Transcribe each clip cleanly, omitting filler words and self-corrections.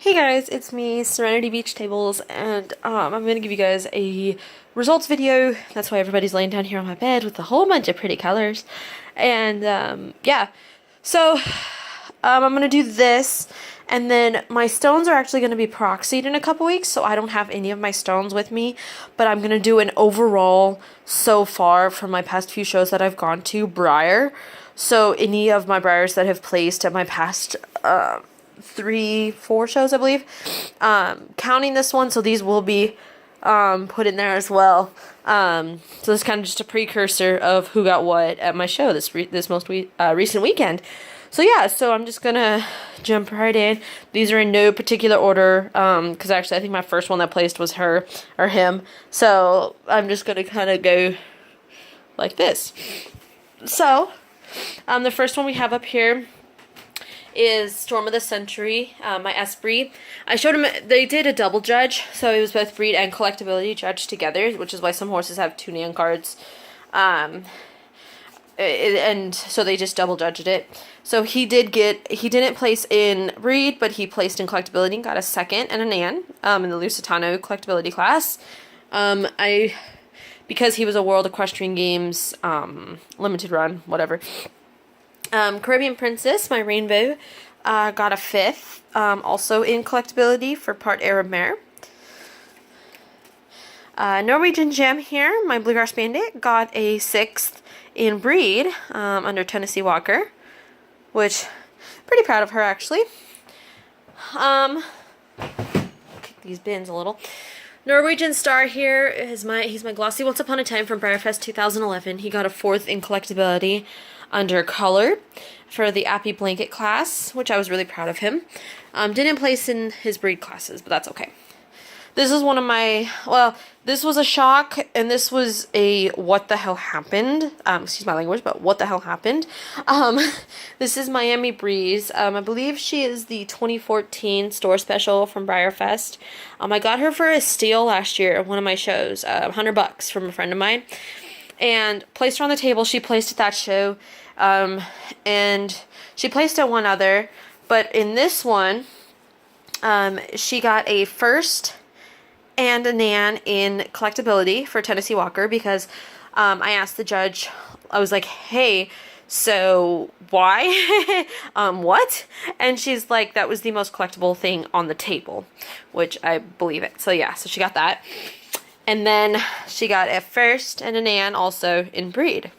Hey guys, it's me, Serenity Beach Tables, and I'm gonna give you guys a results video. That's why everybody's laying down here on my bed with a whole bunch of pretty colors. And yeah, so I'm gonna do this, and then my stones are actually gonna be proxied in a couple weeks, so I don't have any of my stones with me, but I'm gonna do an overall so far from my past few shows that I've gone to Briar. So any of my Briars that have placed at my past 3, 4 shows, I believe, counting this one, so these will be put in there as well. So this is kind of just a precursor of who got what at my show this most recent weekend. So yeah, so I'm just gonna jump right in. These are in no particular order, because actually I think my first one that placed was her or him. So I'm just gonna kind of go like this. So the first one we have up here is Storm of the Century, my S-Breed. I showed him, they did a double judge, so it was both breed and collectability judged together, which is why some horses have 2 Nan cards. And so they just double judged it. So he didn't place in breed, but he placed in collectability and got a second and a Nan, in the Lusitano collectability class. Because he was a World Equestrian Games, limited run, whatever. Caribbean Princess, my rainbow, got a 5th, also in collectability for part Arab mare. Norwegian Gem here, my Bluegrass Bandit, got a 6th in breed, under Tennessee Walker, which, pretty proud of her, actually. Kick these bins a little. Norwegian Star here is he's my glossy Once Upon a Time from BriarFest 2011. He got a 4th in collectability under color for the Appy Blanket class, which I was really proud of him. Didn't place in his breed classes, but that's okay. This is one of my, well, this was a shock, and this was a what the hell happened. Excuse my language, but what the hell happened. This is Miami Breeze. I believe she is the 2014 store special from BriarFest. I got her for a steal last year at one of my shows, $100 from a friend of mine. And placed her on the table. She placed at that show, and she placed at one other, but in this one, she got a 1st and a Nan in collectability for Tennessee Walker, because I asked the judge, I was like, hey, so why? What? And she's like, that was the most collectible thing on the table, which I believe it. So yeah, so she got that. And then she got a 1st and a Nan also in breed.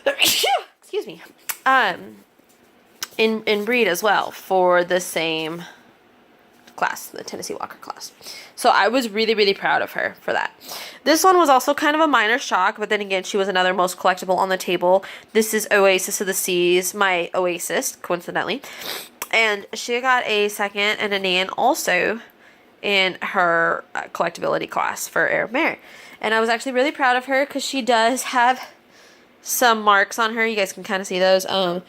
Excuse me. In breed as well for the same class, the Tennessee Walker class. So I was really, really proud of her for that. This one was also kind of a minor shock, but then again, she was another most collectible on the table. This is Oasis of the Seas, my Oasis, coincidentally. And she got a 2nd and a Nan also in her collectability class for Arab mare. And I was actually really proud of her because she does have some marks on her. You guys can kind of see those. That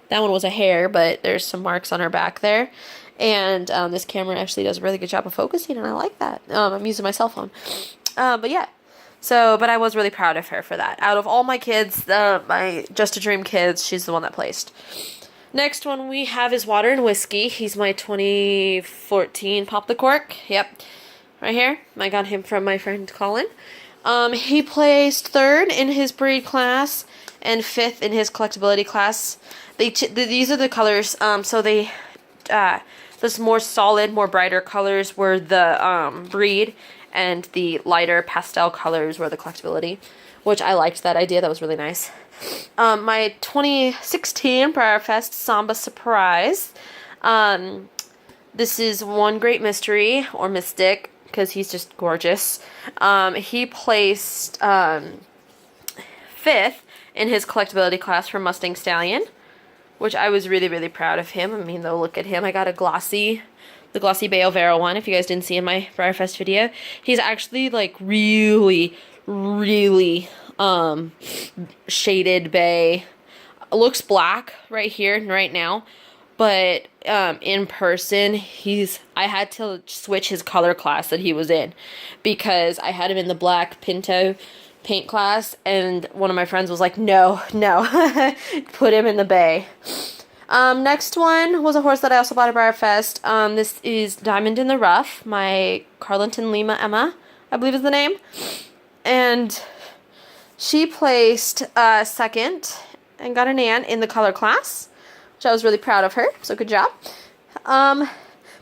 one was a hair, but there's some marks on her back there. And this camera actually does a really good job of focusing, and I like that. I'm using my cell phone. But yeah. So, but I was really proud of her for that. Out of all my kids, my Just a Dream kids, she's the one that placed. Next one we have is Water and Whiskey. He's my 2014 Pop the Cork. Yep. Right here. I got him from my friend Colin. He placed 3rd in his breed class and 5th in his collectability class. These are the colors. So they, those more solid, more brighter colors were the breed, and the lighter pastel colors were the collectability, which I liked that idea. That was really nice. My 2016 BriarFest Samba Surprise. This is One Great Mystery, or Mystic, because he's just gorgeous. He placed 5th in his collectability class for Mustang Stallion, which I was really, really proud of him. I mean, though, look at him. I got the glossy Bayo Vero one, if you guys didn't see in my BriarFest video. He's actually, like, really, really shaded bay. Looks black right here and right now, but in person I had to switch his color class that he was in, because I had him in the black Pinto paint class, and one of my friends was like, no, put him in the bay. Next one was a horse that I also bought at Briarfest. This is Diamond in the Rough, my Carlington Lima Emma, I believe is the name. And she placed second and got an Ann in the color class, which I was really proud of her, so good job.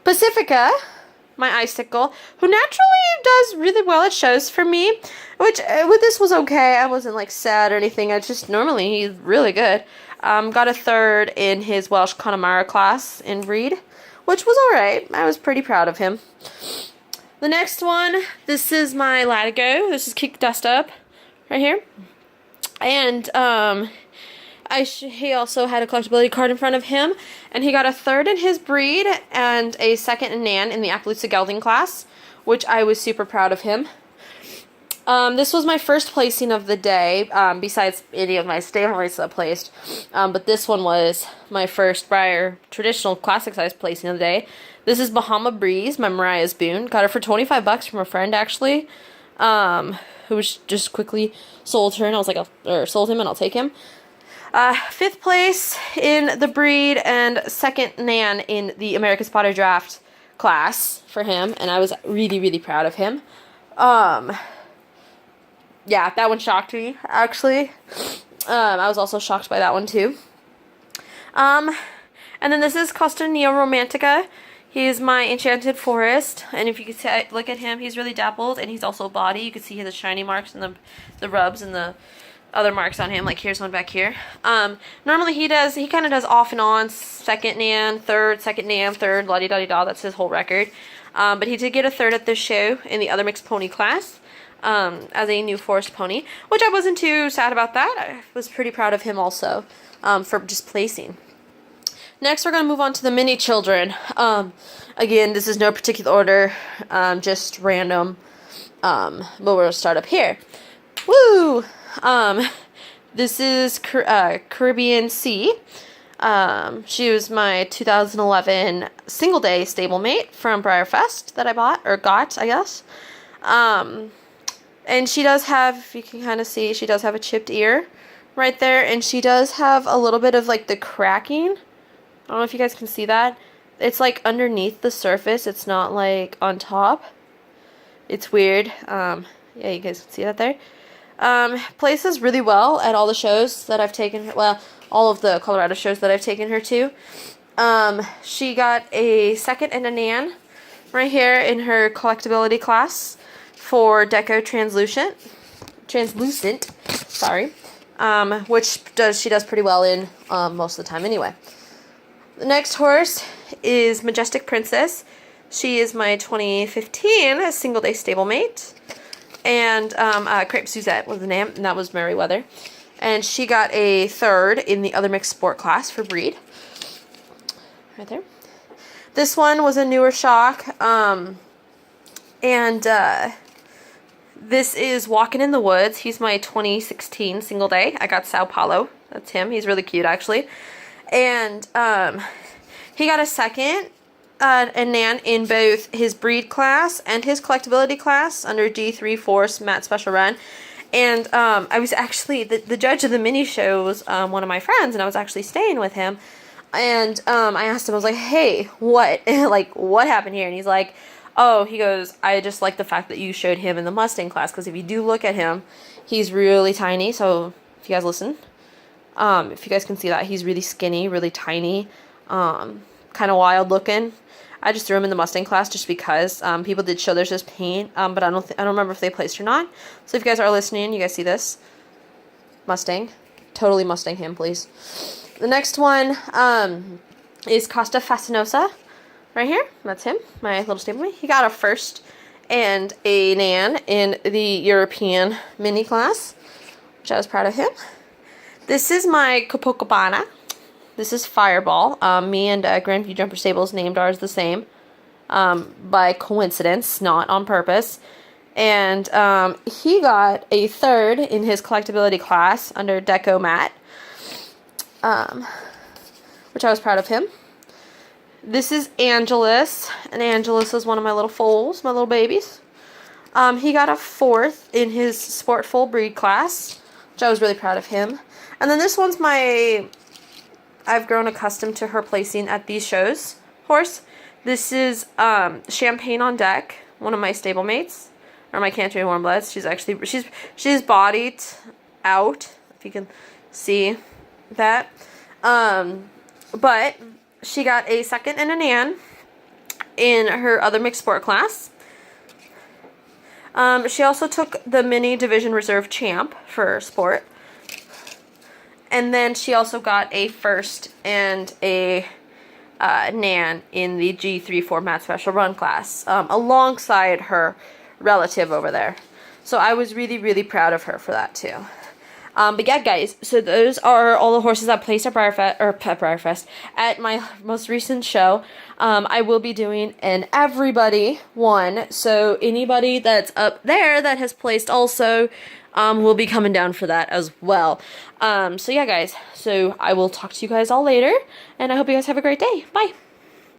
Pacifica, my icicle, who naturally does really well at shows for me, which with this was okay. I wasn't like sad or anything. I just normally he's really good. Got a third in his Welsh Connemara class in breed, which was alright. I was pretty proud of him. The next one, this is my Latigo. This is Kick Dust Up right here. And he also had a collectability card in front of him, and he got a third in his breed and a second in Nan in the Appaloosa Gelding class, which I was super proud of him. This was my first placing of the day, besides any of my stablemates that placed, but this one was my first Breyer traditional classic size placing of the day. This is Bahama Breeze, my Mariah's Boone. Got her for $25 from a friend, actually, who just quickly sold her, and I was like, sold him, and I'll take him. Fifth place in the breed and second Nan in the American Spotter Draft class for him, and I was really, really proud of him. Yeah, that one shocked me, actually. I was also shocked by that one, too. And then this is Costa Neo Romantica. He's my Enchanted Forest, and if you could look at him, he's really dappled, and he's also body. You can see the shiny marks and the rubs and the other marks on him, like here's one back here. Normally he kind of does off and on, second Nan, third, second Nan, third, la-di-da-di-da, that's his whole record. But he did get a third at this show in the other mixed pony class, as a New Forest pony, which I wasn't too sad about that. I was pretty proud of him also, for just placing. Next, we're going to move on to the mini children. Again, this is no particular order, just random, but we're going to start up here. Woo! This is Caribbean Sea. She was my 2011 single day stablemate from Briarfest that I got, I guess. And she does have, if you can kind of see, she does have a chipped ear right there, and she does have a little bit of like the cracking. I don't know if you guys can see that. It's like underneath the surface. It's not like on top. It's weird. Yeah, you guys can see that there. Places really well at all the shows that I've taken her, well, all of the Colorado shows that I've taken her to. She got a second and a Nan right here in her collectability class for Deco Translucent, sorry, which she does pretty well in, most of the time anyway. The next horse is Majestic Princess. She is my 2015 single day stablemate. And Crepe Suzette was the name, and that was Merriweather. And she got a third in the other mixed sport class for breed. Right there. This one was a newer shock. This is Walking in the Woods. He's my 2016 single day. I got Sao Paulo. That's him. He's really cute, actually. And he got a second and Nan in both his breed class and his collectability class under D3 Force Matt Special Run. And I was actually, the judge of the mini show was one of my friends, and I was actually staying with him. And I asked him, I was like, hey, what? Like, what happened here? And he's like, oh, he goes, I just like the fact that you showed him in the Mustang class, because if you do look at him, he's really tiny. So if you guys listen, if you guys can see that, he's really skinny, really tiny, kind of wild looking. I just threw him in the Mustang class just because people did show there's this paint, but I don't remember if they placed or not. So if you guys are listening, you guys see this Mustang, totally Mustang him, please. The next one is Costa Fascinosa, right here. That's him, my little stablemate. He got a first and a Nan in the European mini class, which I was proud of him. This is my Copacabana. This is Fireball. Me and Grandview Jumper Stables named ours the same by coincidence, not on purpose. And he got a third in his collectability class under Deco Matt, which I was proud of him. This is Angelus, and Angelus is one of my little foals, my little babies. He got a fourth in his Sport Full Breed class, which I was really proud of him. And then this one's my I've grown accustomed to her placing at these shows horse. This is Champagne on Deck, one of my stablemates, or my Canterbury Warm Bloods. She's bodied out, if you can see that. But she got a second and an Nan in her other mixed sport class. She also took the mini division reserve champ for sport. And then she also got a first and a Nan in the G3 format special run class, alongside her relative over there. So I was really, really proud of her for that too. But yeah, guys, so those are all the horses that placed at Briarfest, at my most recent show. I will be doing an everybody one, so anybody that's up there that has placed also will be coming down for that as well. So yeah, guys, so I will talk to you guys all later, and I hope you guys have a great day. Bye!